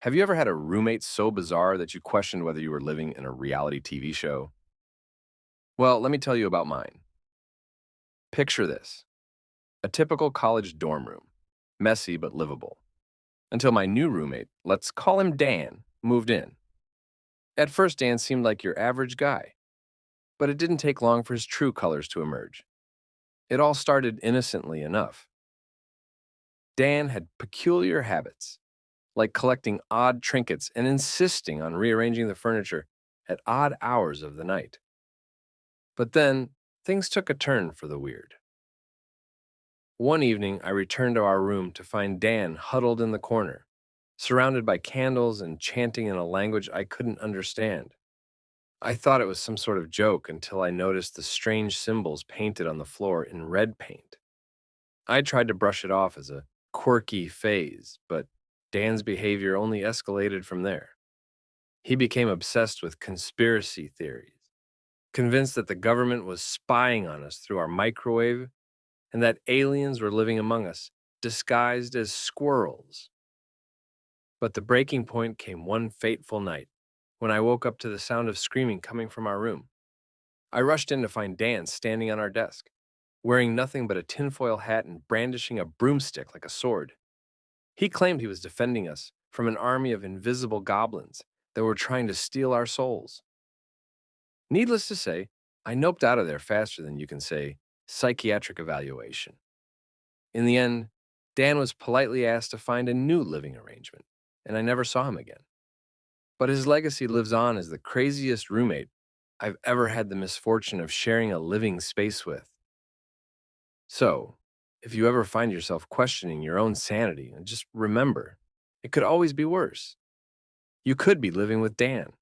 Have you ever had a roommate so bizarre that you questioned whether you were living in a reality TV show? Well, let me tell you about mine. Picture this: a typical college dorm room, messy but livable, until my new roommate, let's call him Dan, moved in. At first, Dan seemed like your average guy, but it didn't take long for his true colors to emerge. It all started innocently enough. Dan had peculiar habits, like collecting odd trinkets and insisting on rearranging the furniture at odd hours of the night. But then, things took a turn for the weird. One evening, I returned to our room to find Dan huddled in the corner, surrounded by candles and chanting in a language I couldn't understand. I thought it was some sort of joke until I noticed the strange symbols painted on the floor in red paint. I tried to brush it off as a quirky phase, but Dan's behavior only escalated from there. He became obsessed with conspiracy theories, convinced that the government was spying on us through our microwave and that aliens were living among us, disguised as squirrels. But the breaking point came one fateful night when I woke up to the sound of screaming coming from our room. I rushed in to find Dan standing on our desk, wearing nothing but a tinfoil hat and brandishing a broomstick like a sword. He claimed he was defending us from an army of invisible goblins that were trying to steal our souls. Needless to say, I noped out of there faster than you can say psychiatric evaluation. In the end, Dan was politely asked to find a new living arrangement, and I never saw him again. But his legacy lives on as the craziest roommate I've ever had the misfortune of sharing a living space with. So, if you ever find yourself questioning your own sanity, just remember, it could always be worse. You could be living with Dan.